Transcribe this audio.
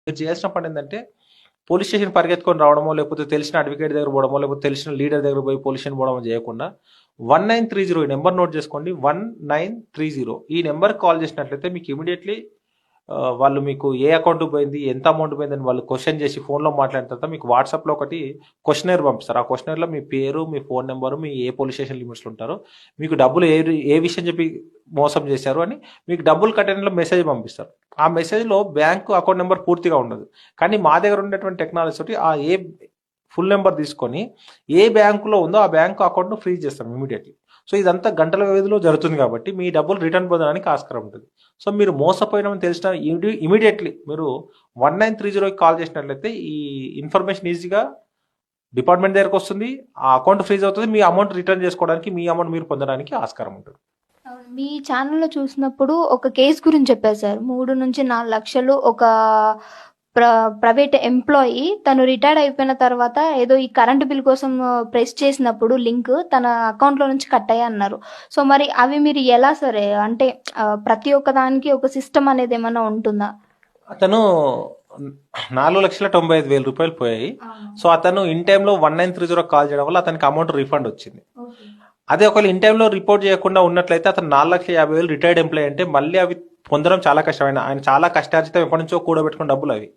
మీరు చేయాల్సిన పని ఏంటంటే పోలీస్ స్టేషన్ పరిగెత్తుకొని రావడమో, లేకపోతే తెలిసిన అడ్వకేట్ దగ్గర పోవడమో, లేకపోతే తెలిసిన లీడర్ దగ్గర పోయి పోలీస్ స్టేషన్ పోవడమో చేయకుండా 1930 ఈ నెంబర్ నోట్ చేసుకోండి. 1930 ఈ నెంబర్కి కాల్ చేసినట్లయితే మీకు ఇమీడియట్లీ వాళ్ళు మీకు ఏ అకౌంట్ పోయింది, ఎంత అమౌంట్ పోయిందని వాళ్ళు క్వశ్చన్ చేసి ఫోన్లో మాట్లాడిన తర్వాత మీకు వాట్సాప్లో ఒకటి క్వశ్చనర్ పంపిస్తారు. ఆ క్వశ్చనర్లో మీ పేరు, మీ ఫోన్ నెంబరు, మీ ఏ పోలీస్ స్టేషన్ లిమిట్స్లో ఉంటారో, మీకు డబ్బులు ఏ విషయం చెప్పి మోసం చేశారు అని మీకు డబ్బులు కట్టడంలో మెసేజ్ పంపిస్తారు. ఆ మెసేజ్లో బ్యాంకు అకౌంట్ నెంబర్ పూర్తిగా ఉండదు. కానీ మా దగ్గర ఉండేటువంటి టెక్నాలజీ తోటి ఆ ఫుల్ నెంబర్ తీసుకొని ఏ బ్యాంకులో ఉందో ఆ బ్యాంకు అకౌంట్ను ఫ్రీజ్ చేస్తాం ఇమీడియట్లీ. సో ఇదంతా గంటల వ్యవధిలో జరుగుతుంది కాబట్టి మీ డబ్బులు రిటర్న్ పొందడానికి ఆస్కారం ఉంటుంది. సో మీరు మోసపోయినామని తెలిసిన ఇమీడియట్లీ మీరు 1930కి కాల్ చేసినట్లయితే ఈ ఇన్ఫర్మేషన్ ఈజీగా డిపార్ట్మెంట్ దగ్గరకు వస్తుంది. ఆ అకౌంట్ ఫ్రీజ్ అవుతుంది. మీ అమౌంట్ రిటర్న్ చేసుకోవడానికి, మీ అమౌంట్ మీరు పొందడానికి ఆస్కారం ఉంటుంది. మీ ఛానల్లో చూసినప్పుడు ఒక కేసు గురించి చెప్పారు సార్. 3-4 లక్షలు ఒక ప్రైవేట్ ఎంప్లాయీ తను రిటైర్డ్ అయిపోయిన తర్వాత ఏదో ఈ కరెంట్ బిల్ కోసం ప్రెస్ చేసినప్పుడు లింక్ తన అకౌంట్లో నుంచి కట్ అయ్యా అన్నారు. సో మరి అవి మీరు ఎలా సరే అంటే ప్రతి ఒక్క దానికి ఒక సిస్టమ్ అనేది ఏమైనా ఉంటుందా? అతను 4,95,000 పోయాయి. సో అతను ఇన్ టైంలో 1930 కాల్ చేయడం వల్ల అతనికి అమౌంట్ రిఫండ్ వచ్చింది. అదే ఒకవేళ ఇన్ టైంలో రిపోర్ట్ చేయకుండా ఉన్నట్లయితే అతను 4,50,000 రిటైర్డ్ ఎంప్లాయీ అంటే మళ్ళీ అవి పొందడం చాలా కష్టమైన, ఆయన చాలా కష్టార్జితం ఎప్పటి నుంచో కూడబెట్టుకున్న డబ్బులు అవి.